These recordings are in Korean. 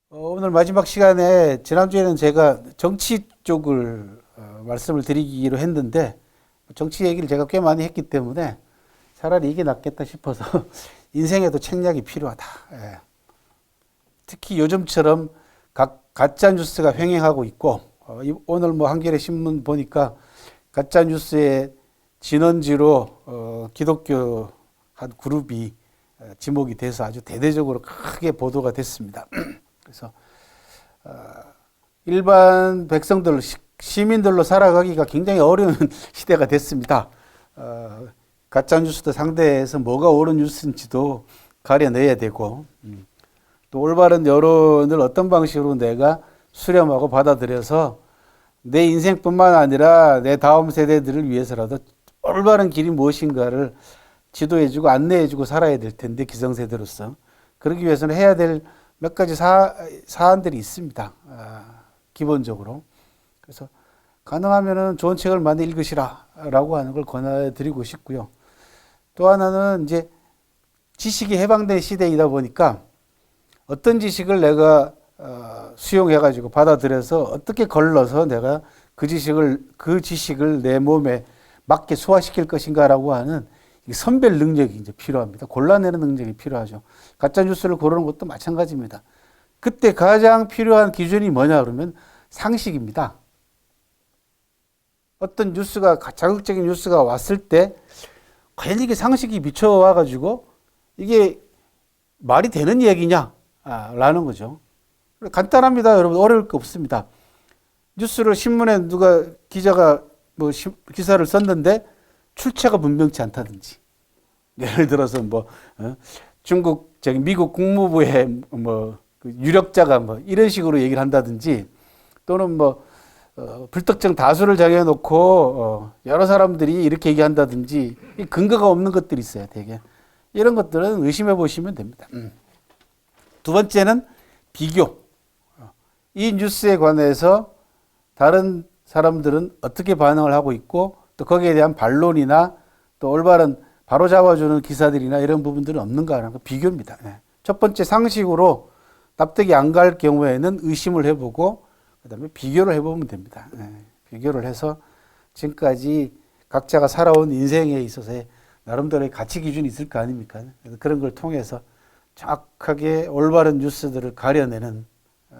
오늘 마지막 시간에 지난주에는 제가 정치 쪽을 말씀을 드리기로 했는데 정치 얘기를 제가 꽤 많이 했기 때문에 차라리 이게 낫겠다 싶어서 인생에도 책략이 필요하다. 예. 특히 요즘처럼 가짜 뉴스가 횡행하고 있고 오늘 뭐 한겨레 신문 보니까 가짜 뉴스의 진원지로 기독교 한 그룹이 지목이 돼서 아주 대대적으로 크게 보도가 됐습니다. 그래서 일반 백성들, 시민들로 살아가기가 굉장히 어려운 시대가 됐습니다. 가짜 뉴스도 상대해서 뭐가 옳은 뉴스인지도 가려내야 되고 또 올바른 여론을 어떤 방식으로 내가 수렴하고 받아들여서 내 인생뿐만 아니라 내 다음 세대들을 위해서라도 올바른 길이 무엇인가를 지도해주고 안내해주고 살아야 될 텐데 기성세대로서 그러기 위해서는 해야 될 몇 가지 사안들이 있습니다. 기본적으로. 그래서 가능하면은 좋은 책을 많이 읽으시라라고 하는 걸 권해드리고 싶고요. 또 하나는 이제 지식이 해방된 시대이다 보니까 어떤 지식을 내가 수용해가지고 받아들여서 어떻게 걸러서 내가 그 지식을 내 몸에 맞게 소화시킬 것인가라고 하는 선별 능력이 이제 필요합니다. 골라내는 능력이 필요하죠. 가짜 뉴스를 고르는 것도 마찬가지입니다. 그때 가장 필요한 기준이 뭐냐 그러면 상식입니다. 어떤 뉴스가 자극적인 뉴스가 왔을 때 과연 이게 상식이 미쳐와 가지고 이게 말이 되는 얘기냐 라는 거죠. 간단합니다. 여러분 어려울 거 없습니다. 뉴스를 신문에 기자가 뭐 기사를 썼는데 출처가 분명치 않다든지 예를 들어서 뭐 미국 국무부의 뭐 유력자가 뭐 이런 식으로 얘기를 한다든지 또는 뭐 불특정 다수를 정해놓고 여러 사람들이 이렇게 얘기한다든지 근거가 없는 것들이 있어요. 되게 이런 것들은 의심해 보시면 됩니다. 두 번째는 비교. 이 뉴스에 관해서 다른 사람들은 어떻게 반응을 하고 있고 또 거기에 대한 반론이나 또 올바른 바로 잡아주는 기사들이나 이런 부분들은 없는가 하는 거 비교입니다. 첫 번째 상식으로 납득이 안 갈 경우에는 의심을 해보고 그다음에 비교를 해보면 됩니다. 비교를 해서 지금까지 각자가 살아온 인생에 있어서의 나름대로의 가치 기준이 있을 거 아닙니까? 그런 걸 통해서 정확하게 올바른 뉴스들을 가려내는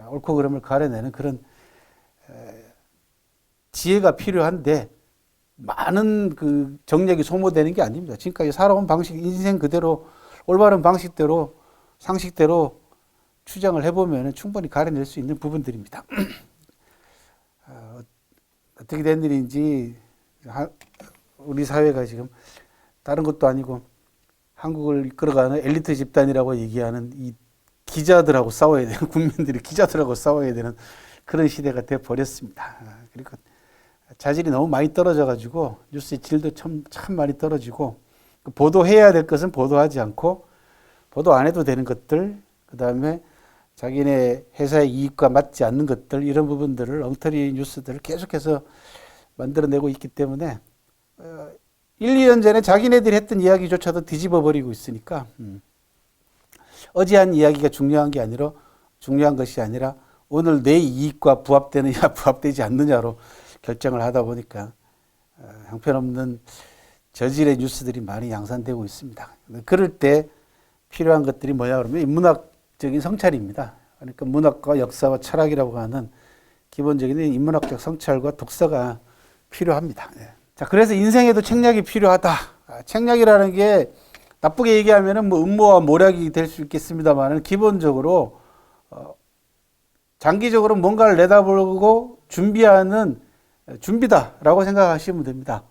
옳고 그름을 가려내는 그런 지혜가 필요한데 많은 그 정력이 소모되는 게 아닙니다. 지금까지 살아온 방식, 인생 그대로 올바른 방식대로 상식대로 추정을 해보면 충분히 가려낼 수 있는 부분들입니다. 어떻게 된 일인지 우리 사회가 지금 다른 것도 아니고 한국을 이끌어가는 엘리트 집단이라고 얘기하는 이 기자들하고 싸워야 되는 국민들이 기자들하고 싸워야 되는 그런 시대가 돼 버렸습니다. 그리고 자질이 너무 많이 떨어져 가지고 뉴스의 질도 참 많이 떨어지고 보도해야 될 것은 보도하지 않고 보도 안 해도 되는 것들 그다음에 자기네 회사의 이익과 맞지 않는 것들 이런 부분들을 엉터리 뉴스들을 계속해서 만들어내고 있기 때문에 1, 2년 전에 자기네들이 했던 이야기조차도 뒤집어 버리고 있으니까 어제 한 이야기가 중요한 것이 아니라 오늘 내 이익과 부합되느냐 부합되지 않느냐로 결정을 하다 보니까 형편없는 저질의 뉴스들이 많이 양산되고 있습니다. 그럴 때 필요한 것들이 뭐냐 그러면 인문학적인 성찰입니다. 그러니까 문학과 역사와 철학이라고 하는 기본적인 인문학적 성찰과 독서가 필요합니다. 자, 그래서 인생에도 책략이 필요하다. 책략이라는 게 나쁘게 얘기하면은 뭐 음모와 모략이 될 수 있겠습니다만 기본적으로 장기적으로 뭔가를 내다보고 준비하는 준비다라고 생각하시면 됩니다.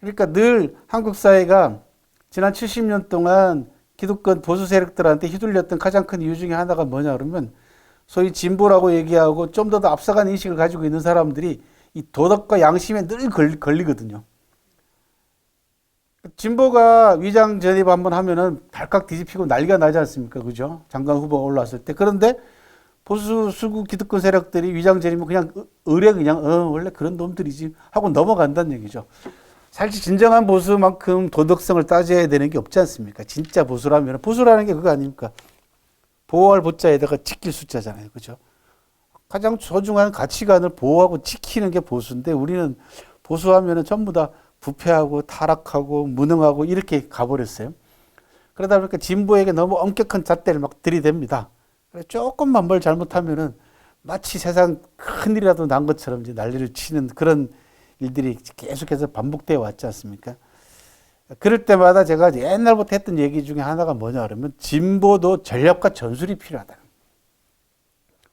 그러니까 늘 한국 사회가 지난 70년 동안 기득권 보수 세력들한테 휘둘렸던 가장 큰 이유 중에 하나가 뭐냐 그러면 소위 진보라고 얘기하고 좀 더 앞서간 인식을 가지고 있는 사람들이 이 도덕과 양심에 늘 걸리거든요. 진보가 위장 전입 한번 하면은 발칵 뒤집히고 난리가 나지 않습니까? 그죠? 장관 후보가 올라왔을 때. 그런데 보수 수구 기득권 세력들이 위장전이면 그냥 의뢰 그냥 원래 그런 놈들이지 하고 넘어간다는 얘기죠. 사실 진정한 보수만큼 도덕성을 따져야 되는 게 없지 않습니까? 진짜 보수라면 보수라는 게 그거 아닙니까? 보호할 보자에다가 지킬 숫자잖아요. 그죠? 가장 소중한 가치관을 보호하고 지키는 게 보수인데 우리는 보수하면은 전부 다 부패하고 타락하고 무능하고 이렇게 가버렸어요. 그러다 보니까 진보에게 너무 엄격한 잣대를 막 들이댑니다. 조금만 뭘 잘못하면은 마치 세상 큰일이라도 난 것처럼 이제 난리를 치는 그런 일들이 계속해서 반복되어 왔지 않습니까? 그럴 때마다 제가 옛날부터 했던 얘기 중에 하나가 뭐냐 그러면 진보도 전략과 전술이 필요하다.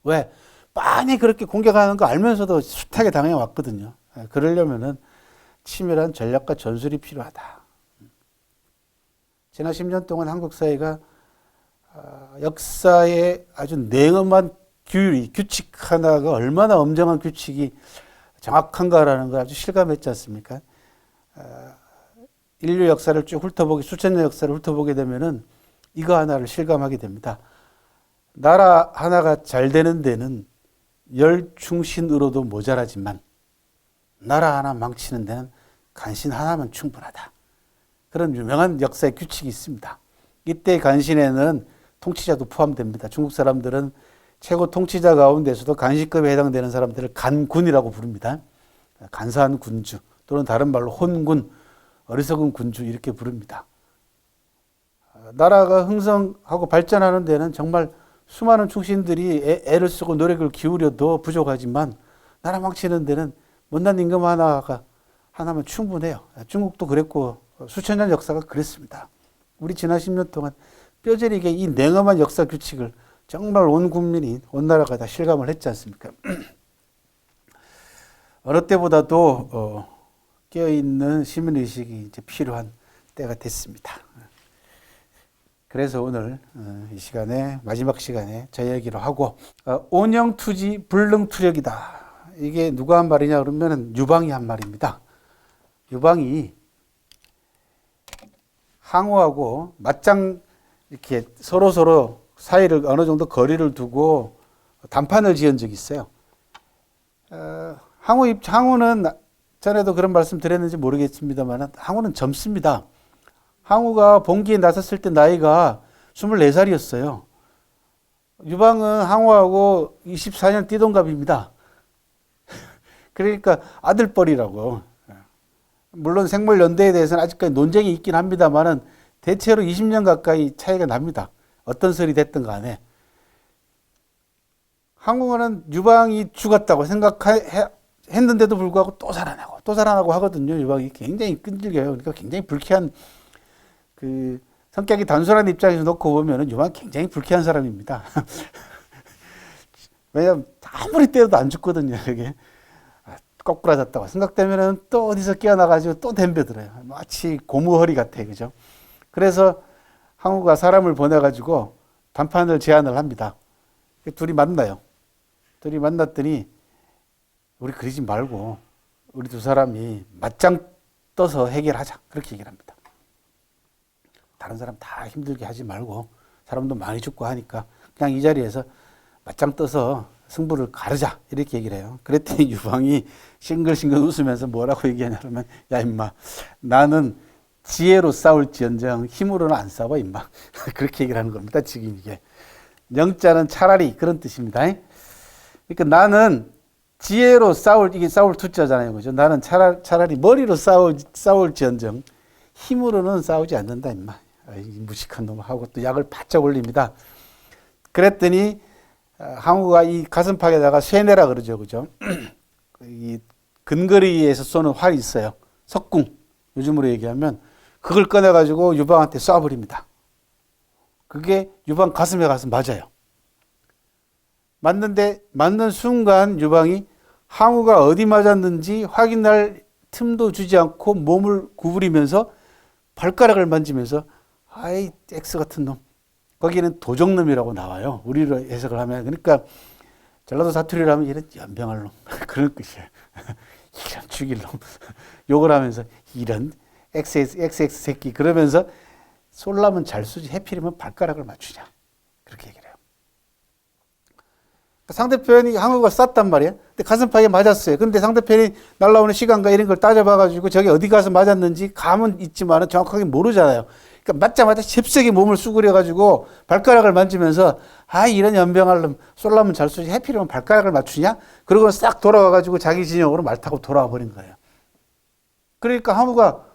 왜? 빤히 그렇게 공격하는 거 알면서도 숱하게 당해 왔거든요. 그러려면은 치밀한 전략과 전술이 필요하다. 지난 10년 동안 한국 사회가 역사의 아주 냉엄한 규칙 하나가 얼마나 엄정한 규칙이 정확한가라는 걸 아주 실감했지 않습니까? 인류 역사를 쭉 훑어보기, 수천 년 역사를 훑어보게 되면은 이거 하나를 실감하게 됩니다. 나라 하나가 잘 되는 데는 열충신으로도 모자라지만 나라 하나 망치는 데는 간신 하나면 충분하다. 그런 유명한 역사의 규칙이 있습니다. 이때 간신에는 통치자도 포함됩니다. 중국 사람들은 최고 통치자 가운데서도 간신급에 해당되는 사람들을 간군이라고 부릅니다. 간사한 군주 또는 다른 말로 혼군, 어리석은 군주 이렇게 부릅니다. 나라가 흥성하고 발전하는 데는 정말 수많은 충신들이 애를 쓰고 노력을 기울여도 부족하지만 나라 망치는 데는 못난 임금 하나면 충분해요. 중국도 그랬고 수천 년 역사가 그랬습니다. 우리 지난 10년 동안 뼈저리게 이 냉엄한 역사 규칙을 정말 온 국민이 온 나라가 다 실감을 했지 않습니까? 어느 때보다도 깨어있는 시민의식이 이제 필요한 때가 됐습니다. 그래서 오늘 이 시간에 마지막 시간에 저 얘기를 하고 온영투지 불능투력이다. 이게 누가 한 말이냐 그러면 유방이 한 말입니다. 유방이 항우하고 맞짱 이렇게 서로 사이를 어느 정도 거리를 두고 단판을 지은 적이 있어요. 항우는 전에도 그런 말씀 드렸는지 모르겠습니다만 항우는 젊습니다. 항우가 봉기에 나섰을 때 나이가 24살이었어요. 유방은 항우하고 24년 띠동갑입니다. 그러니까 아들뻘이라고. 물론 생물 연대에 대해서는 아직까지 논쟁이 있긴 합니다만은 대체로 20년 가까이 차이가 납니다. 어떤 설이 됐든 간에. 항우는 유방이 죽었다고 생각했는데도 불구하고 또 살아나고 하거든요. 유방이 굉장히 끈질겨요. 그러니까 굉장히 불쾌한 성격이 단순한 입장에서 놓고 보면은 유방이 굉장히 불쾌한 사람입니다. 왜냐면 아무리 때려도 안 죽거든요. 이게 거꾸라졌다고 생각되면은 또 어디서 깨어나가지고 또 덤벼들어요. 마치 고무허리 같아, 그죠? 그래서 항우가 사람을 보내가지고 단판을 제안을 합니다. 둘이 만나요. 둘이 만났더니 우리 그러지 말고 우리 두 사람이 맞짱 떠서 해결하자. 그렇게 얘기를 합니다. 다른 사람 다 힘들게 하지 말고 사람도 많이 죽고 하니까 그냥 이 자리에서 맞짱 떠서 승부를 가르자. 이렇게 얘기를 해요. 그랬더니 유방이 싱글싱글 웃으면서 뭐라고 얘기하냐면 야 임마 나는 지혜로 싸울지언정 힘으로는 안 싸워 임마. 그렇게 얘기를 하는 겁니다. 지금 이게. 영자는 차라리 그런 뜻입니다. 그러니까 나는 지혜로 이게 싸울 투자잖아요. 그죠? 나는 차라리 머리로 싸울지언정 힘으로는 싸우지 않는다 임마. 무식한 놈 하고 또 약을 바짝 올립니다. 그랬더니 항우가 이 가슴팍에다가 쇠내라 그러죠. 그죠? 이 근거리에서 쏘는 활이 있어요. 석궁. 요즘으로 얘기하면 그걸 꺼내가지고 유방한테 쏴버립니다. 그게 유방 가슴에 가서 맞아요. 맞는 순간 유방이 항우가 어디 맞았는지 확인할 틈도 주지 않고 몸을 구부리면서 발가락을 만지면서 아이 X 같은 놈. 거기는 도적놈이라고 나와요. 우리로 해석을 하면. 그러니까 전라도 사투리를 하면 이런 연병할 놈. 그런 뜻이에요. 이런 죽일 놈. 욕을 하면서 이런 XX 새끼. 그러면서 쏠라면 잘 쏘지 해필이면 발가락을 맞추냐. 그렇게 얘기를 해요. 상대편이 항우가 쐈단 말이에요. 근데 가슴팍에 맞았어요. 근데 상대편이 날아오는 시간과 이런 걸 따져봐가지고 저게 어디 가서 맞았는지 감은 있지만 정확하게 모르잖아요. 그러니까 맞자마자 잽싸게 몸을 수그려가지고 발가락을 만지면서 아 이런 연병할 놈 쏠라면 잘 쏘지 해피려면 발가락을 맞추냐? 그러고 싹 돌아와가지고 자기 진영으로 말 타고 돌아와 버린 거예요. 그러니까 항우가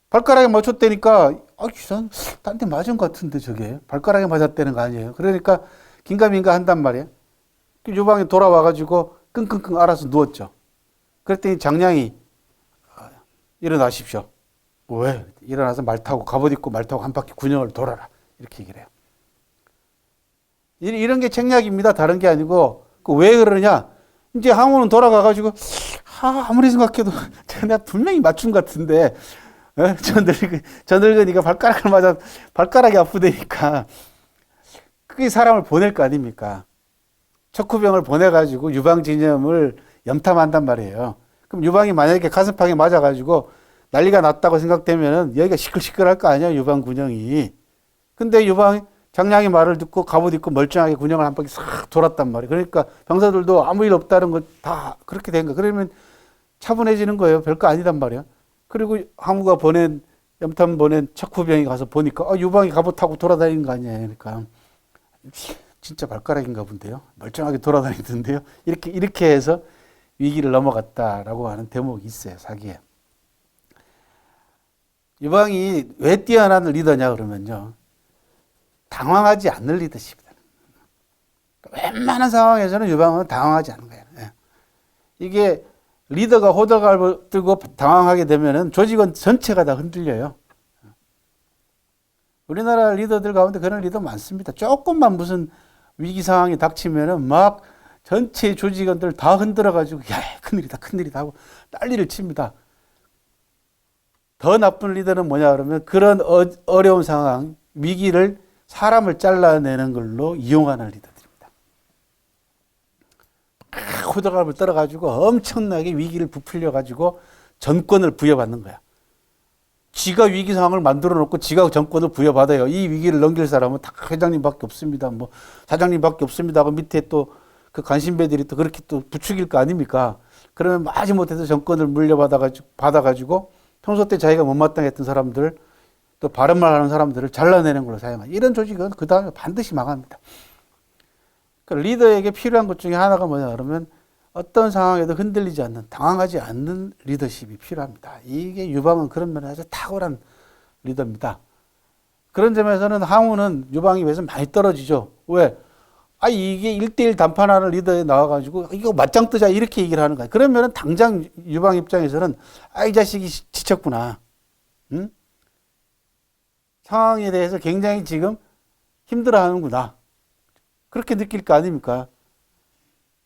발가락에 맞췄다니까 딴 데 맞은 것 같은데 저게 발가락에 맞았다는 거 아니에요. 그러니까 긴가민가 한단 말이에요. 유방이 돌아와가지고 끙끙끙 앓아서 누웠죠. 그랬더니 장량이 일어나십시오. 왜? 일어나서 말 타고 갑옷 입고 말 타고 한 바퀴 군영을 돌아라. 이렇게 얘기를 해요. 이런 게 책략입니다. 다른 게 아니고 왜 그러냐? 이제 항우는 돌아가가지고 아무리 생각해도 내가 분명히 맞춘 것 같은데 저 늙으니까 발가락을 맞아 발가락이 아프다니까 그게 사람을 보낼 거 아닙니까? 척후병을 보내가지고 유방 진염을 염탐한단 말이에요. 그럼 유방이 만약에 가슴팍에 맞아가지고 난리가 났다고 생각되면은 여기가 시끌시끌할 거 아니야 유방 군영이. 근데 유방이 장량이 말을 듣고 갑옷 입고 멀쩡하게 군영을 한 바퀴 싹 돌았단 말이에요. 그러니까 병사들도 아무 일 없다는 거 다 그렇게 된 거. 그러면 차분해지는 거예요. 별거 아니단 말이야. 그리고 항우가 염탐 보낸 척후병이 가서 보니까 유방이 갑옷하고 돌아다니는 거 아니야. 그러니까 진짜 발가락인가 본데요. 멀쩡하게 돌아다니던데요. 이렇게 해서 위기를 넘어갔다라고 하는 대목이 있어요. 사기에. 유방이 왜 뛰어난 리더냐 그러면요. 당황하지 않는 리더십이다. 웬만한 상황에서는 유방은 당황하지 않는 거예요. 이게 리더가 호들갑을 들고 당황하게 되면은 조직원 전체가 다 흔들려요. 우리나라 리더들 가운데 그런 리더 많습니다. 조금만 무슨 위기 상황이 닥치면은 막 전체 조직원들 다 흔들어가지고 야 큰일이다 하고 난리를 칩니다. 더 나쁜 리더는 뭐냐 그러면 그런 어려운 상황, 위기를 사람을 잘라내는 걸로 이용하는 리더들입니다. 호들갑을 떨어가지고 엄청나게 위기를 부풀려가지고 전권을 부여받는 거야. 지가 위기 상황을 만들어 놓고 지가 정권을 부여받아요. 이 위기를 넘길 사람은 다 회장님밖에 없습니다. 뭐 사장님밖에 없습니다. 그 밑에 또 그 간신배들이 또 그렇게 또 부추길 거 아닙니까? 그러면 마지못해서 정권을 받아가지고 평소 때 자기가 못마땅했던 사람들 또 바른 말 하는 사람들을 잘라내는 걸로 사용하죠. 이런 조직은 그 다음에 반드시 망합니다. 그러니까 리더에게 필요한 것 중에 하나가 뭐냐 그러면 어떤 상황에도 흔들리지 않는, 당황하지 않는 리더십이 필요합니다. 이게 유방은 그런 면에 아주 탁월한 리더입니다. 그런 점에서는 항우는 유방에 비해서 많이 떨어지죠. 왜? 이게 1대1 담판하는 리더에 나와가지고 이거 맞짱 뜨자 이렇게 얘기를 하는 거야. 그러면은 당장 유방 입장에서는 이 자식이 지쳤구나. 응? 상황에 대해서 굉장히 지금 힘들어 하는구나. 그렇게 느낄 거 아닙니까?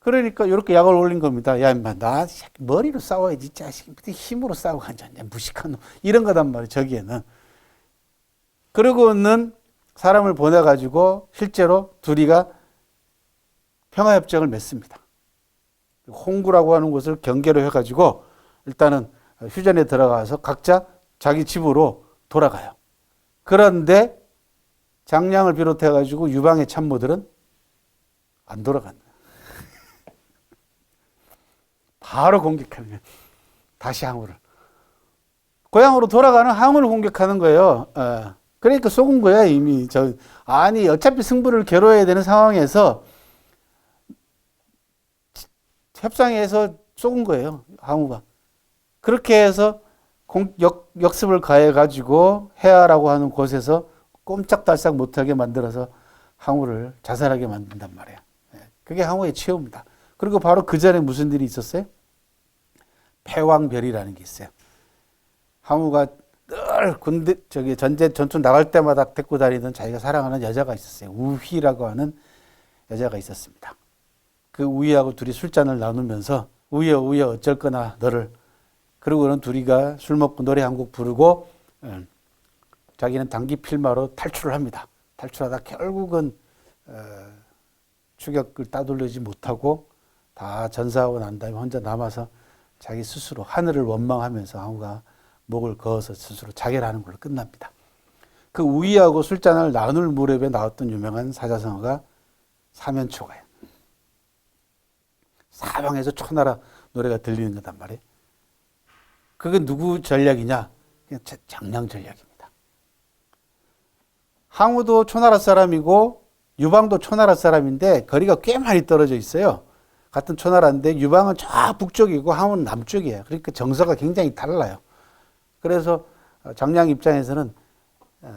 그러니까 이렇게 약을 올린 겁니다. 야, 임마, 나 머리로 싸워야지. 자식, 힘으로 싸우고 앉았냐. 무식한 놈. 이런 거단 말이에요, 저기에는. 그러고는 사람을 보내가지고 실제로 둘이가 평화협정을 맺습니다. 홍구라고 하는 곳을 경계로 해가지고 일단은 휴전에 들어가서 각자 자기 집으로 돌아가요. 그런데 장량을 비롯해가지고 유방의 참모들은 안 돌아간다. 바로 공격하는 거예요. 다시 항우를. 고향으로 돌아가는 항우를 공격하는 거예요. 그러니까 속은 거야, 이미. 어차피 승부를 겨뤄야 되는 상황에서 협상에서 속은 거예요, 항우가. 그렇게 해서 역습을 가해가지고 해야라고 하는 곳에서 꼼짝달싹 못하게 만들어서 항우를 자살하게 만든단 말이에요. 그게 항우의 최후입니다. 그리고 바로 그 전에 무슨 일이 있었어요? 패왕별이라는 게 있어요. 항우가 늘 전투 나갈 때마다 데리고 다니던 자기가 사랑하는 여자가 있었어요. 우희라고 하는 여자가 있었습니다. 그 우희하고 둘이 술잔을 나누면서 우희야 어쩔 거나 너를. 그러고는 둘이가 술 먹고 노래 한 곡 부르고 자기는 단기 필마로 탈출을 합니다. 탈출하다 결국은 추격을 따돌리지 못하고 다 전사하고 난 다음에 혼자 남아서 자기 스스로 하늘을 원망하면서 항우가 목을 그어서 스스로 자결하는 걸로 끝납니다. 그 우희하고 술잔을 나눌 무렵에 나왔던 유명한 사자성어가 사면초가예요. 사방에서 초나라 노래가 들리는 거단 말이에요. 그게 누구 전략이냐? 그냥 장량 전략입니다. 항우도 초나라 사람이고 유방도 초나라 사람인데 거리가 꽤 많이 떨어져 있어요. 같은 초나라인데 유방은 저 북쪽이고 항우는 남쪽이에요. 그러니까 정서가 굉장히 달라요. 그래서 장량 입장에서는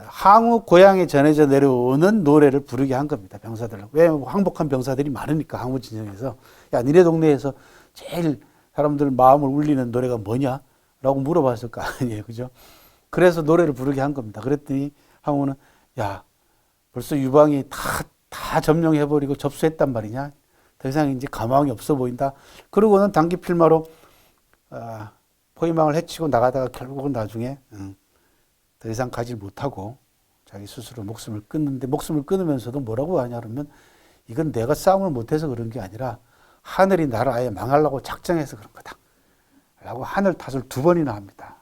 항우 고향에 전해져 내려오는 노래를 부르게 한 겁니다. 병사들을. 왜 항복한 병사들이 많으니까 항우 진영에서 야 니네 동네에서 제일 사람들 마음을 울리는 노래가 뭐냐? 라고 물어봤을 거 아니에요. 그죠? 그래서 노래를 부르게 한 겁니다. 그랬더니 항우는 야 벌써 유방이 다 점령해버리고 접수했단 말이냐? 더 이상 이제 가망이 없어 보인다. 그러고는 단기 필마로 포위망을 해치고 나가다가 결국은 나중에 더 이상 가지 못하고 자기 스스로 목숨을 끊는데 목숨을 끊으면서도 뭐라고 하냐 그러면 이건 내가 싸움을 못해서 그런 게 아니라 하늘이 나를 아예 망하려고 작정해서 그런 거다. 라고 하늘 탓을 2번이나 합니다.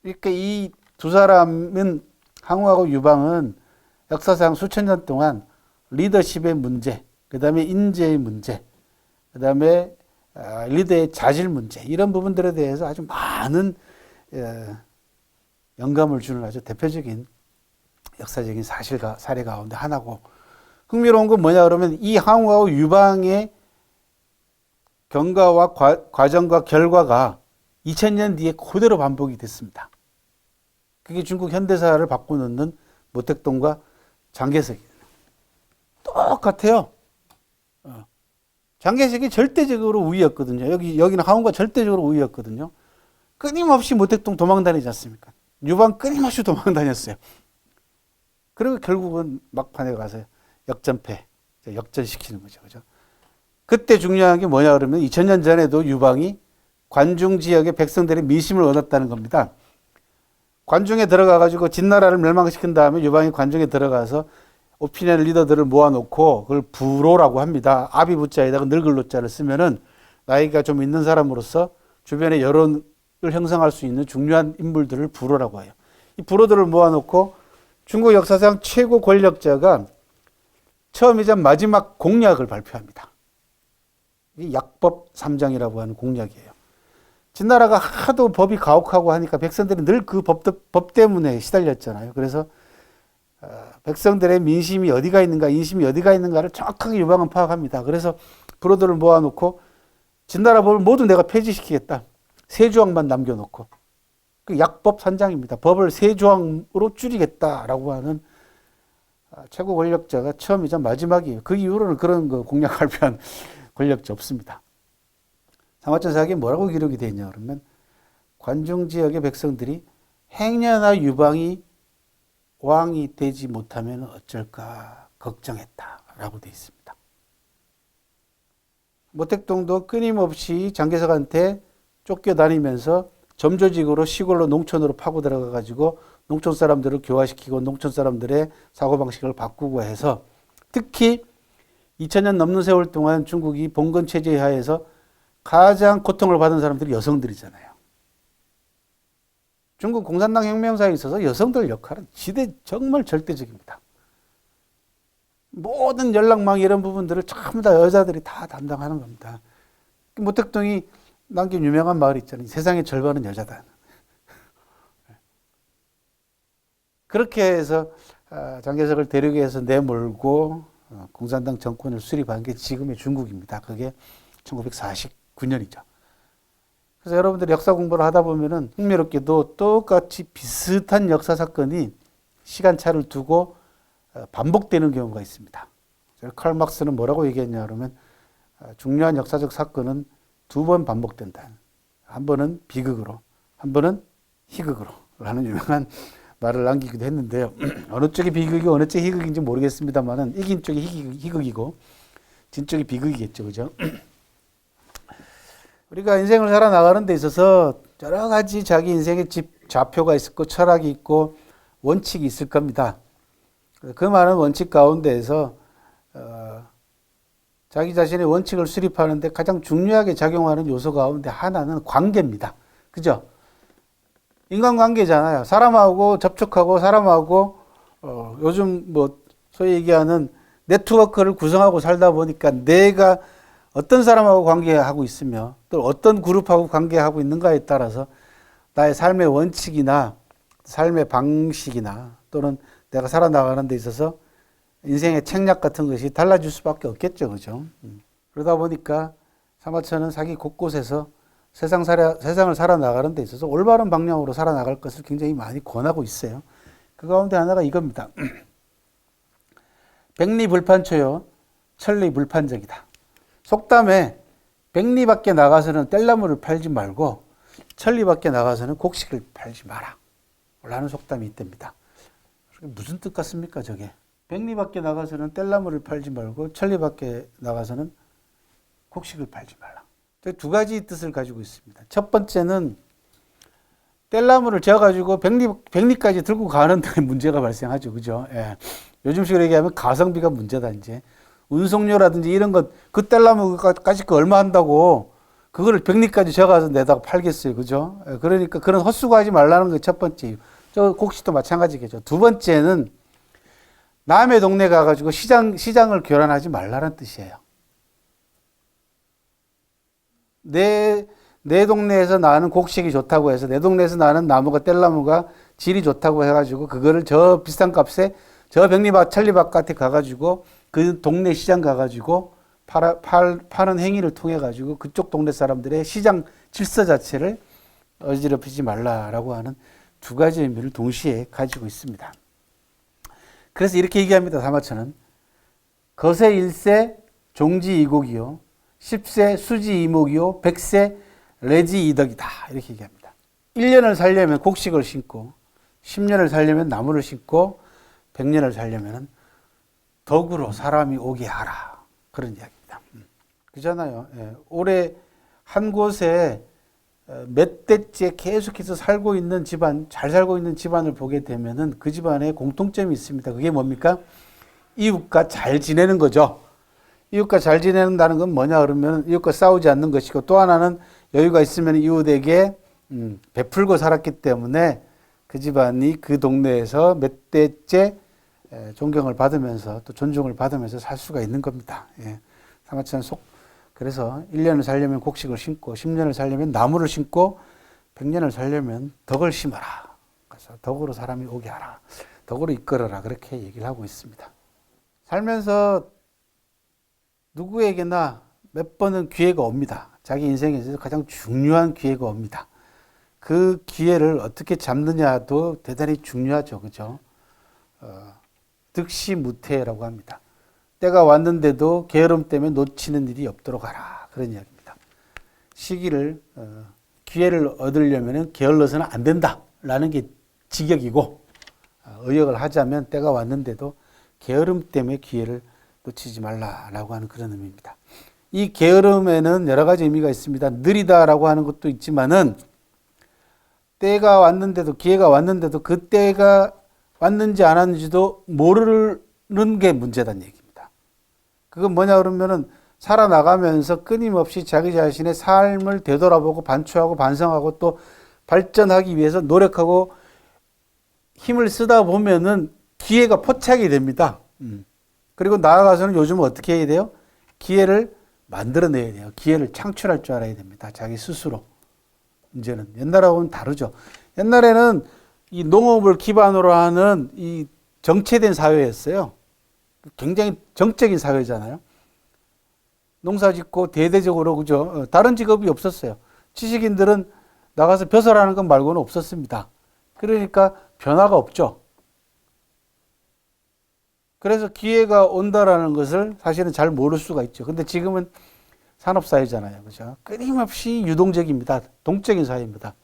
그러니까 이 두 사람은 항우하고 유방은 역사상 수천 년 동안 리더십의 문제, 그 다음에 인재의 문제, 그 다음에 리더의 자질 문제 이런 부분들에 대해서 아주 많은 영감을 주는 아주 대표적인 역사적인 사례 가운데 하나고 흥미로운 건 뭐냐 그러면 이 항우하고 유방의 경과와 과정과 결과가 2000년 뒤에 그대로 반복이 됐습니다. 그게 중국 현대사를 바꿔놓는 모택동과 장개석이에요. 똑같아요. 장개석이 절대적으로 우위였거든요. 여기는 항우가 절대적으로 우위였거든요. 끊임없이 모택동 도망 다니지 않습니까? 유방 끊임없이 도망 다녔어요. 그리고 결국은 막판에 가서 역전패, 역전시키는 거죠. 그죠? 그때 중요한 게 뭐냐 그러면 2000년 전에도 유방이 관중 지역의 백성들의 민심을 얻었다는 겁니다. 관중에 들어가가지고 진나라를 멸망시킨 다음에 유방이 관중에 들어가서 오피니언 리더들을 모아놓고 그걸 부로라고 합니다. 아비부자에다가 늙을로자를 쓰면은 나이가 좀 있는 사람으로서 주변에 여론을 형성할 수 있는 중요한 인물들을 부로라고 해요. 이 부로들을 모아놓고 중국 역사상 최고 권력자가 처음이자 마지막 공약을 발표합니다. 이 약법 3장이라고 하는 공약이에요. 진나라가 하도 법이 가혹하고 하니까 백성들이 늘 그 법 때문에 시달렸잖아요. 그래서 백성들의 민심이 어디가 있는가, 인심이 어디가 있는가를 정확하게 유방은 파악합니다. 그래서 부로들을 모아놓고 진나라 법을 모두 내가 폐지시키겠다. 3조항만 남겨놓고. 그 약법 3장입니다. 법을 3조항으로 줄이겠다라고 하는 최고 권력자가 처음이자 마지막이에요. 그 이후로는 그런 거 공약 발표한 권력자 없습니다. 상화천사기에 뭐라고 기록이 되어 있냐 그러면 관중 지역의 백성들이 행여나 유방이 왕이 되지 못하면 어쩔까 걱정했다라고 되어 있습니다. 모택동도 끊임없이 장개석한테 쫓겨다니면서 점조직으로 시골로 농촌으로 파고 들어가가지고 농촌 사람들을 교화시키고 농촌 사람들의 사고방식을 바꾸고 해서 특히 2000년 넘는 세월 동안 중국이 봉건 체제 하에서 가장 고통을 받은 사람들이 여성들이잖아요. 중국 공산당 혁명사에 있어서 여성들 역할은 정말 절대적입니다. 모든 연락망 이런 부분들을 전부 다 여자들이 다 담당하는 겁니다. 모택동이 남긴 유명한 말 있잖아요. 세상의 절반은 여자다. 그렇게 해서 장개석을 대륙에서 내몰고 공산당 정권을 수립한 게 지금의 중국입니다. 그게 1949년이죠. 그래서 여러분들이 역사 공부를 하다 보면은 흥미롭게도 똑같이 비슷한 역사 사건이 시간차를 두고 반복되는 경우가 있습니다. 칼 막스는 뭐라고 얘기했냐 그러면 중요한 역사적 사건은 2번 반복된다. 한 번은 비극으로, 한 번은 희극으로 라는 유명한 말을 남기기도 했는데요. 어느 쪽이 비극이고 어느 쪽이 희극인지 모르겠습니다만은 이긴 쪽이 희극이고 진 쪽이 비극이겠죠. 그죠? 우리가 인생을 살아나가는 데 있어서 여러 가지 자기 인생의 좌표가 있고 철학이 있고 원칙이 있을 겁니다. 그 많은 원칙 가운데에서 자기 자신의 원칙을 수립하는데 가장 중요하게 작용하는 요소 가운데 하나는 관계입니다. 그죠? 인간관계잖아요. 사람하고 접촉하고 사람하고 요즘 뭐 소위 얘기하는 네트워크를 구성하고 살다 보니까 내가 어떤 사람하고 관계하고 있으며 또 어떤 그룹하고 관계하고 있는가에 따라서 나의 삶의 원칙이나 삶의 방식이나 또는 내가 살아나가는 데 있어서 인생의 책략 같은 것이 달라질 수밖에 없겠죠. 그죠? 그러다 보니까 사마천은 자기 곳곳에서 세상을 살아나가는 데 있어서 올바른 방향으로 살아나갈 것을 굉장히 많이 권하고 있어요. 그 가운데 하나가 이겁니다. 백리불판초요, 천리불판적이다. 속담에 백리 밖에 나가서는 뗄나무를 팔지 말고 천리 밖에 나가서는 곡식을 팔지 마라 라는 속담이 있답니다. 무슨 뜻 같습니까 저게? 백리 밖에 나가서는 뗄나무를 팔지 말고 천리 밖에 나가서는 곡식을 팔지 말라. 두 가지 뜻을 가지고 있습니다. 첫 번째는 뗄나무를 재가지고 백리까지 들고 가는 데 문제가 발생하죠. 그죠? 예. 요즘식으로 얘기하면 가성비가 문제다, 이제. 운송료라든지 이런 것, 그 뗄나무까지 얼마 한다고, 그거를 백리까지 재가서 내다가 팔겠어요. 그죠? 예. 그러니까 그런 헛수고하지 말라는 게 첫 번째. 저 곡식도 마찬가지겠죠. 두 번째는 남의 동네 가가지고 시장을 교란하지 말라는 뜻이에요. 내 동네에서 나는 곡식이 좋다고 해서 내 동네에서 나는 나무가 뗄나무가 질이 좋다고 해가지고 그거를 저 비싼 값에 저 백리밭 천리밭 같에 가가지고 그 동네 시장 가가지고 파는 행위를 통해 가지고 그쪽 동네 사람들의 시장 질서 자체를 어지럽히지 말라라고 하는 두 가지 의미를 동시에 가지고 있습니다. 그래서 이렇게 얘기합니다. 사마천은 거세 일세 종지 이곡이요, 10세 수지 이목이요, 100세 레지 이덕이다. 이렇게 얘기합니다. 1년을 살려면 곡식을 심고 10년을 살려면 나무를 심고 100년을 살려면 덕으로 사람이 오게 하라. 그런 이야기입니다. 그잖아요. 예. 올해 한 곳에 몇 대째 계속해서 살고 있는 집안, 잘 살고 있는 집안을 보게 되면은 그 집안에 공통점이 있습니다. 그게 뭡니까? 이웃과 잘 지내는 거죠. 이웃과 잘 지낸다는 건 뭐냐 그러면 이웃과 싸우지 않는 것이고, 또 하나는 여유가 있으면 이웃에게 베풀고 살았기 때문에 그 집안이 그 동네에서 몇 대째 존경을 받으면서 또 존중을 받으면서 살 수가 있는 겁니다. 예. 사마천 그래서 1년을 살려면 곡식을 심고 10년을 살려면 나무를 심고 100년을 살려면 덕을 심어라. 그래서 덕으로 사람이 오게 하라. 덕으로 이끌어라. 그렇게 얘기를 하고 있습니다. 살면서 누구에게나 몇 번은 기회가 옵니다. 자기 인생에 있어서 가장 중요한 기회가 옵니다. 그 기회를 어떻게 잡느냐도 대단히 중요하죠. 그죠? 득시무퇴라고 합니다. 때가 왔는데도 게으름 때문에 놓치는 일이 없도록 하라. 그런 이야기입니다. 시기를, 기회를 얻으려면 게을러서는 안 된다라는 게 직역이고, 의역을 하자면 때가 왔는데도 게으름 때문에 기회를 놓치지 말라라고 하는 그런 의미입니다. 이 게으름에는 여러 가지 의미가 있습니다. 느리다라고 하는 것도 있지만은 때가 왔는데도, 기회가 왔는데도 그 때가 왔는지 안 왔는지도 모르는 게 문제다는 얘기입니다. 그건 뭐냐 그러면은 살아나가면서 끊임없이 자기 자신의 삶을 되돌아보고 반추하고 반성하고 또 발전하기 위해서 노력하고 힘을 쓰다 보면은 기회가 포착이 됩니다. 그리고 나아가서는 요즘 어떻게 해야 돼요? 기회를 만들어내야 돼요. 기회를 창출할 줄 알아야 됩니다. 자기 스스로. 이제는 옛날하고는 다르죠. 옛날에는 이 농업을 기반으로 하는 이 정체된 사회였어요. 굉장히 정적인 사회잖아요. 농사 짓고 대대적으로, 그죠? 다른 직업이 없었어요. 지식인들은 나가서 벼슬하는 것 말고는 없었습니다. 그러니까 변화가 없죠. 그래서 기회가 온다라는 것을 사실은 잘 모를 수가 있죠. 근데 지금은 산업사회잖아요. 그죠? 끊임없이 유동적입니다. 동적인 사회입니다.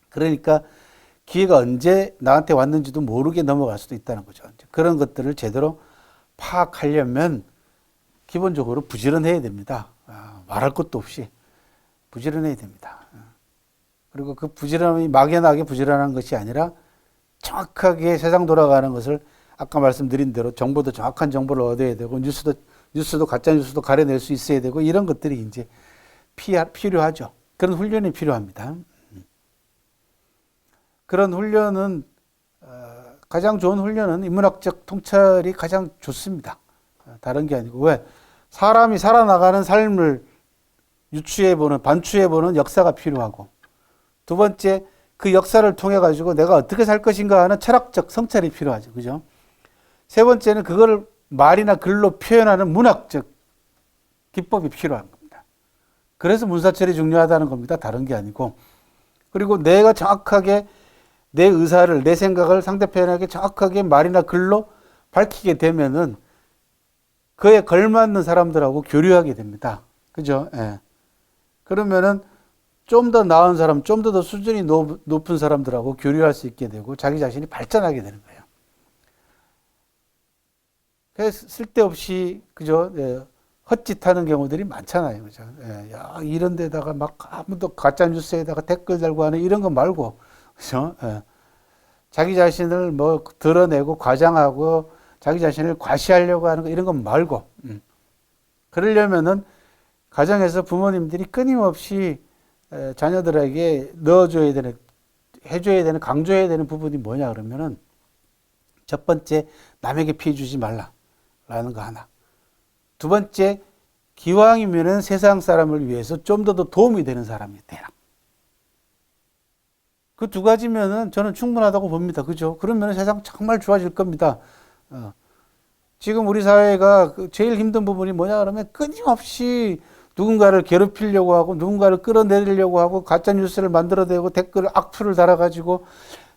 그러니까 기회가 언제 나한테 왔는지도 모르게 넘어갈 수도 있다는 거죠. 그런 것들을 제대로 파악하려면 기본적으로 부지런해야 됩니다. 말할 것도 없이 부지런해야 됩니다. 그리고 그 부지런함이 막연하게 부지런한 것이 아니라 정확하게 세상 돌아가는 것을 아까 말씀드린 대로 정보도 정확한 정보를 얻어야 되고 뉴스도 가짜 뉴스도 가려낼 수 있어야 되고 이런 것들이 이제 필요하죠. 그런 훈련이 필요합니다. 그런 훈련은 가장 좋은 훈련은 인문학적 통찰이 가장 좋습니다. 다른 게 아니고 왜? 사람이 살아나가는 삶을 유추해보는, 반추해보는 역사가 필요하고, 두 번째, 그 역사를 통해 가지고 내가 어떻게 살 것인가 하는 철학적 성찰이 필요하죠. 그죠? 세 번째는 그걸 말이나 글로 표현하는 문학적 기법이 필요한 겁니다. 그래서 문사철이 중요하다는 겁니다. 다른 게 아니고. 그리고 내가 정확하게 내 의사를, 내 생각을 상대편에게 정확하게 말이나 글로 밝히게 되면은 그에 걸맞는 사람들하고 교류하게 됩니다. 그죠? 예. 그러면은 좀 더 나은 사람, 좀 더 수준이 높은 사람들하고 교류할 수 있게 되고 자기 자신이 발전하게 되는 거예요. 그래서 쓸데없이, 그죠? 예. 헛짓하는 경우들이 많잖아요. 그죠? 예. 야, 이런 데다가 막 아무도 가짜 뉴스에다가 댓글 달고 하는 이런 거 말고, 그죠? 예. 자기 자신을 뭐 드러내고 과장하고 자기 자신을 과시하려고 하는 거 이런 거 말고, 그러려면은 가정에서 부모님들이 끊임없이 자녀들에게 넣어줘야 되는, 해줘야 되는, 강조해야 되는 부분이 뭐냐 그러면은 첫 번째, 남에게 피해 주지 말라라는 거 하나. 두 번째, 기왕이면은 세상 사람을 위해서 좀 더 도움이 되는 사람이 되라. 그 두 가지면은 저는 충분하다고 봅니다. 그죠? 그러면 세상 정말 좋아질 겁니다. 지금 우리 사회가 제일 힘든 부분이 뭐냐 그러면 끊임없이 누군가를 괴롭히려고 하고 누군가를 끌어내리려고 하고 가짜 뉴스를 만들어내고 댓글 악플을 달아가지고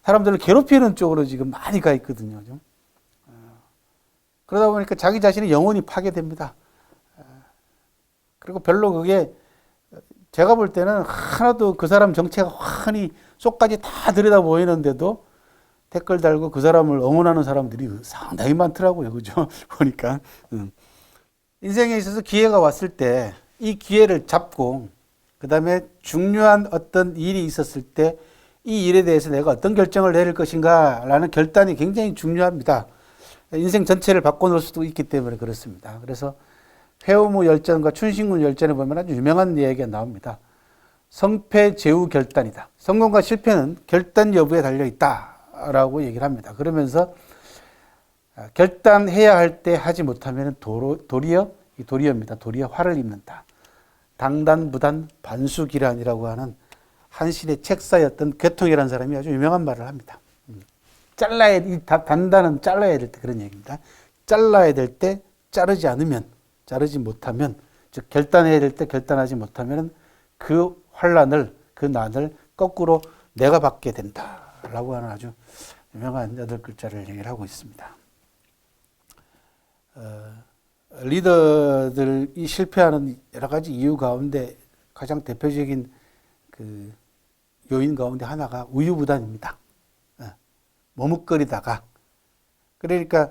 사람들을 괴롭히는 쪽으로 지금 많이 가 있거든요. 그러다 보니까 자기 자신이 영혼이 파괴됩니다. 그리고 별로 그게 제가 볼 때는 하나도 그 사람 정체가 환히 속까지 다 들여다 보이는데도 댓글 달고 그 사람을 응원하는 사람들이 상당히 많더라고요. 그죠? 보니까. 인생에 있어서 기회가 왔을 때 이 기회를 잡고 그 다음에 중요한 어떤 일이 있었을 때 이 일에 대해서 내가 어떤 결정을 내릴 것인가 라는 결단이 굉장히 중요합니다. 인생 전체를 바꿔놓을 수도 있기 때문에 그렇습니다. 그래서 회오무 열전과 춘신군 열전에 보면 아주 유명한 이야기가 나옵니다. 성패제후 결단이다. 성공과 실패는 결단 여부에 달려있다 라고 얘기를 합니다. 그러면서 결단해야 할 때 하지 못하면 도리어 화를 입는다. 당단무단 반수기란이라고 하는 한신의 책사였던 괴통이라는 사람이 아주 유명한 말을 합니다. 단단은 잘라야 될 때 그런 얘기입니다. 잘라야 될 때 자르지 못하면, 즉 결단해야 될 때 결단하지 못하면 그 환란을, 그 난을 거꾸로 내가 받게 된다라고 하는 아주 유명한 8글자를 얘기를 하고 있습니다. 리더들이 실패하는 여러 가지 이유 가운데 가장 대표적인 그 요인 가운데 하나가 우유부단입니다. 머뭇거리다가, 그러니까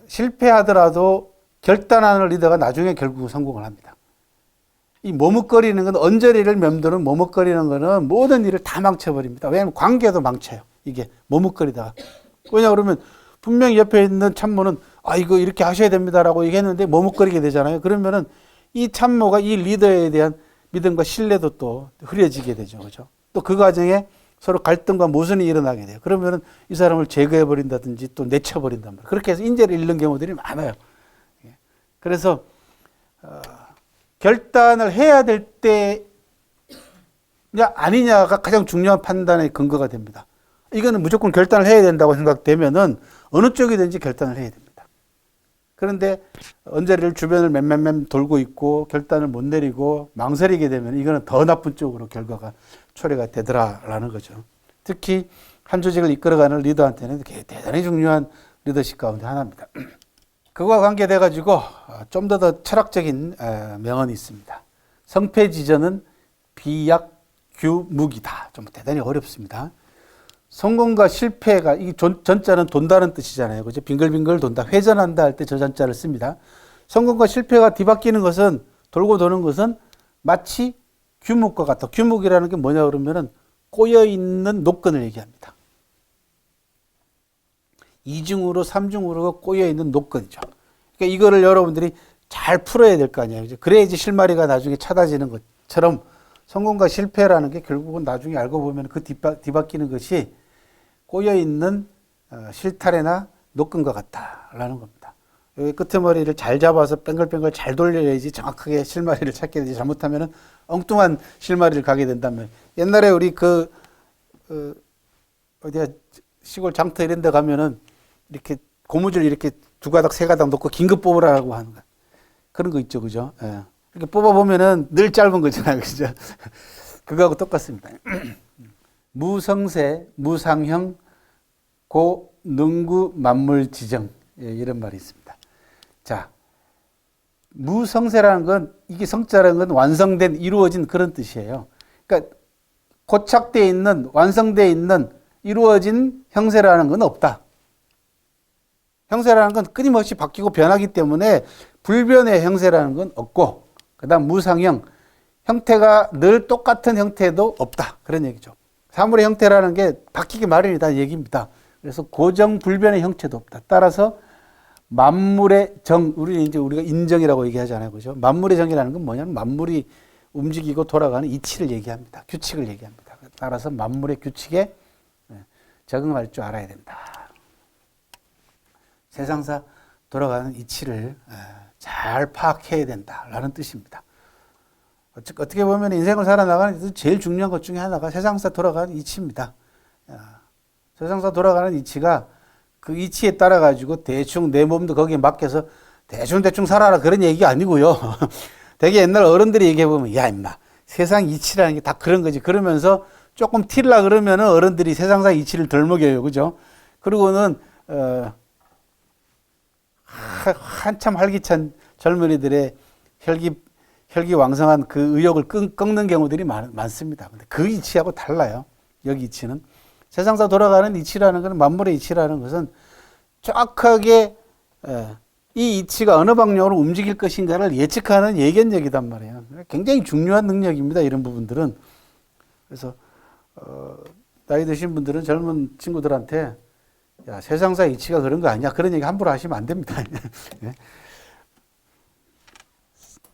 실패하더라도 결단하는 리더가 나중에 결국 성공을 합니다. 이 머뭇거리는 건, 언저리를 맴도는 머뭇거리는 거는 모든 일을 다 망쳐버립니다. 왜냐하면 관계도 망쳐요. 이게 머뭇거리다가. 왜냐 그러면 분명히 옆에 있는 참모는 이거 이렇게 하셔야 됩니다라고 얘기했는데 머뭇거리게 되잖아요. 그러면은 이 참모가 이 리더에 대한 믿음과 신뢰도 또 흐려지게 되죠. 그죠? 또 그 과정에 서로 갈등과 모순이 일어나게 돼요. 그러면은 이 사람을 제거해버린다든지 또 내쳐버린단 말이에요. 그렇게 해서 인재를 잃는 경우들이 많아요. 그래서, 결단을 해야 될 때냐 아니냐가 가장 중요한 판단의 근거가 됩니다. 이거는 무조건 결단을 해야 된다고 생각되면은 어느 쪽이든지 결단을 해야 됩니다. 그런데 언저리를 주변을 맴 돌고 있고 결단을 못 내리고 망설이게 되면 이거는 더 나쁜 쪽으로 결과가 초래가 되더라라는 거죠. 특히 한 조직을 이끌어가는 리더한테는 대단히 중요한 리더십 가운데 하나입니다. 그와 관계돼 가지고 좀 더 철학적인 명언이 있습니다. 성패지전은 비약규묵이다. 좀 대단히 어렵습니다. 성공과 실패가, 이 전자는 돈다는 뜻이잖아요. 그죠? 빙글빙글 돈다, 회전한다 할 때 저 전자를 씁니다. 성공과 실패가 뒤바뀌는 것은, 돌고 도는 것은 마치 규묵과 같다. 규묵이라는 게 뭐냐 그러면은 꼬여있는 노끈을 얘기합니다. 이중으로, 삼중으로 꼬여있는 노끈이죠. 그러니까 이거를 여러분들이 잘 풀어야 될 거 아니에요. 그래야지 실마리가 나중에 찾아지는 것처럼 성공과 실패라는 게 결국은 나중에 알고 보면 그 뒤바뀌는 것이 꼬여있는 실타래나 노끈과 같다라는 겁니다. 여기 끄트머리를 잘 잡아서 뱅글뱅글 잘 돌려야지 정확하게 실마리를 찾게 되지. 잘못하면은 엉뚱한 실마리를 가게 된다면. 옛날에 우리 어디야 시골 장터 이런 데 가면은 이렇게 고무줄 이렇게 두 가닥 세 가닥 놓고 긴급 뽑으라고 하는 거. 그런 거 있죠. 그죠? 예. 이렇게 뽑아보면은 늘 짧은 거잖아요. 그죠? 그거하고 똑같습니다. 무성세, 무상형, 고, 능구, 만물지정. 예, 이런 말이 있습니다. 자, 무성세라는 건, 이게 성자라는 건 완성된, 이루어진 그런 뜻이에요. 그러니까, 고착되어 있는, 완성되어 있는, 이루어진 형세라는 건 없다. 형세라는 건 끊임없이 바뀌고 변하기 때문에 불변의 형세라는 건 없고, 그 다음 무상형, 형태가 늘 똑같은 형태도 없다. 그런 얘기죠. 사물의 형태라는 게 바뀌기 마련이다 얘기입니다. 그래서 고정 불변의 형체도 없다. 따라서 만물의 정, 우리가 인정이라고 얘기하잖아요. 그죠? 만물의 정이라는 건 뭐냐면 만물이 움직이고 돌아가는 이치를 얘기합니다. 규칙을 얘기합니다. 따라서 만물의 규칙에 적응할 줄 알아야 된다. 세상사 돌아가는 이치를 잘 파악해야 된다라는 뜻입니다. 어떻게 보면 인생을 살아나가는 데 제일 중요한 것 중에 하나가 세상사 돌아가는 이치입니다. 세상사 돌아가는 이치가 그 이치에 따라 가지고 대충 내 몸도 거기에 맡겨서 대충 살아라 그런 얘기가 아니고요. 되게 옛날 어른들이 얘기해 보면 야 임마 세상 이치라는 게 다 그런 거지. 그러면서 조금 튈라 그러면은 어른들이 세상사 이치를 덜 먹여요. 그죠? 그리고는 한참 활기찬 젊은이들의 혈기왕성한 그 의욕을 꺾는 경우들이 많습니다. 근데 그 이치하고 달라요. 여기 이치는. 세상사 돌아가는 이치라는 것은, 만물의 이치라는 것은 정확하게 이 이치가 어느 방향으로 움직일 것인가를 예측하는 예견력이단 말이에요. 굉장히 중요한 능력입니다. 이런 부분들은. 그래서 나이 드신 분들은 젊은 친구들한테 야, 세상사 이치가 그런 거 아니야? 그런 얘기 함부로 하시면 안 됩니다. 네.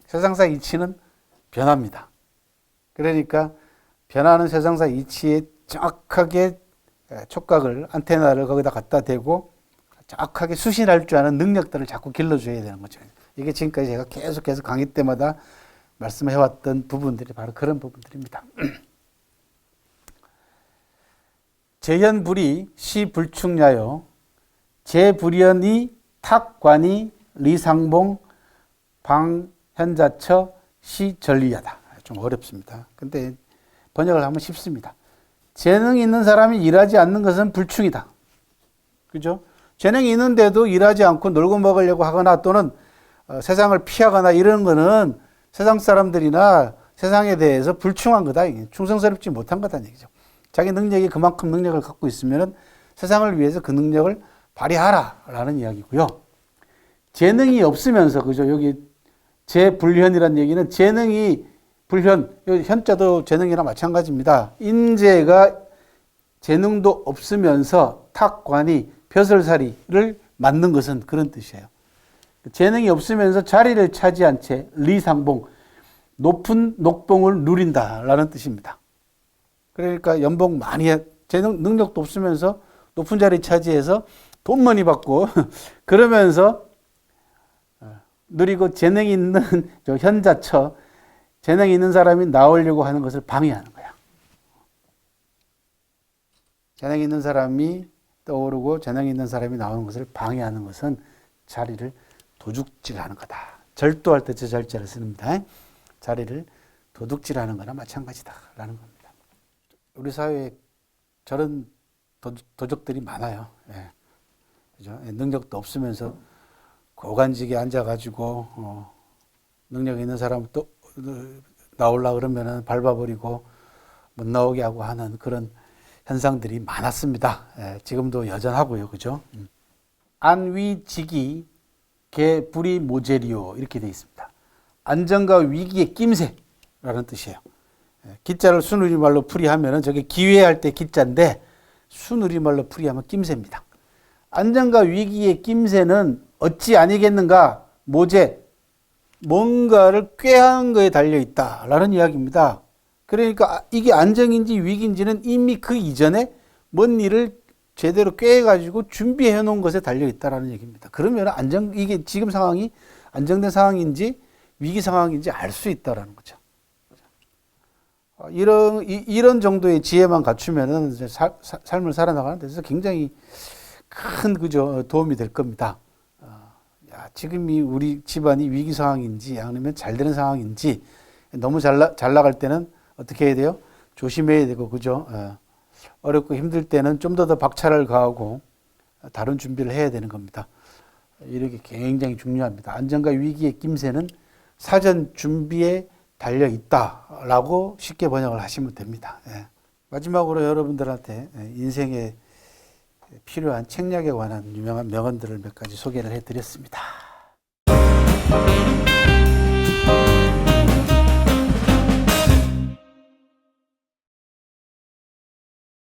세상사 이치는 변합니다. 그러니까 변하는 세상사 이치에 정확하게 촉각을, 안테나를 거기다 갖다 대고 정확하게 수신할 줄 아는 능력들을 자꾸 길러줘야 되는 거죠. 이게 지금까지 제가 계속해서 강의 때마다 말씀해왔던 부분들이 바로 그런 부분들입니다. 재현불이 시불충야요. 재불현이 탁관이 리상봉 방현자처 시전리야다. 좀 어렵습니다. 근데 번역을 하면 쉽습니다. 재능이 있는 사람이 일하지 않는 것은 불충이다. 그죠? 재능이 있는데도 일하지 않고 놀고 먹으려고 하거나 또는 세상을 피하거나 이런 거는 세상 사람들이나 세상에 대해서 불충한 거다. 충성스럽지 못한 거다는 얘기죠. 자기 능력이 그만큼 능력을 갖고 있으면 세상을 위해서 그 능력을 발휘하라라는 이야기고요. 재능이 없으면서, 그죠? 여기 재불현이라는 얘기는 재능이 불현, 현자도 재능이랑 마찬가지입니다. 인재가 재능도 없으면서 탁관이 벼슬살이를 맡는 것은 그런 뜻이에요. 재능이 없으면서 자리를 차지한 채 리상봉, 높은 녹봉을 누린다라는 뜻입니다. 그러니까 연봉 많이 해, 재능, 능력도 없으면서 높은 자리 차지해서 돈 많이 받고 그러면서 누리고 재능이 있는 저 현자처, 재능이 있는 사람이 나오려고 하는 것을 방해하는 거야. 재능이 있는 사람이 떠오르고 재능이 있는 사람이 나오는 것을 방해하는 것은 자리를 도둑질하는 거다. 절도할 때 저 절자를 씁니다. 자리를 도둑질하는 거나 마찬가지다라는 겁니다. 우리 사회에 저런 도적들이 많아요. 예. 그죠? 능력도 없으면서 고관직에 앉아가지고 능력 있는 사람 또 나오려고 그러면은 밟아버리고 못 나오게 하고 하는 그런 현상들이 많았습니다. 예. 지금도 여전하고요. 그죠? 안위직이 개불이 모제리오 이렇게 되어 있습니다. 안정과 위기의 낌새라는 뜻이에요. 기자를 순우리말로 풀이하면 저게 기회할 때 기자인데 순우리말로 풀이하면 낌새입니다. 안정과 위기의 낌새는 어찌 아니겠는가? 모제, 뭔가를 꾀하는 거에 달려있다라는 이야기입니다. 그러니까 이게 안정인지 위기인지는 이미 그 이전에 뭔 일을 제대로 꿰가지고 준비해 놓은 것에 달려 있다라는 얘기입니다. 그러면 이게 지금 상황이 안정된 상황인지 위기 상황인지 알 수 있다라는 거죠. 이런 정도의 지혜만 갖추면은 삶을 살아나가는 데서 굉장히 큰 도움이 될 겁니다. 지금 우리 집안이 위기 상황인지 아니면 잘 되는 상황인지 너무 잘 나갈 때는 어떻게 해야 돼요? 조심해야 되고 그죠? 어렵고 힘들 때는 좀 더 박차를 가하고 다른 준비를 해야 되는 겁니다. 이렇게 굉장히 중요합니다. 안정과 위기의 낌새는 사전 준비에 달려 있다라고 쉽게 번역을 하시면 됩니다. 마지막으로 여러분들한테 인생에 필요한 책략에 관한 유명한 명언들을 몇 가지 소개를 해드렸습니다.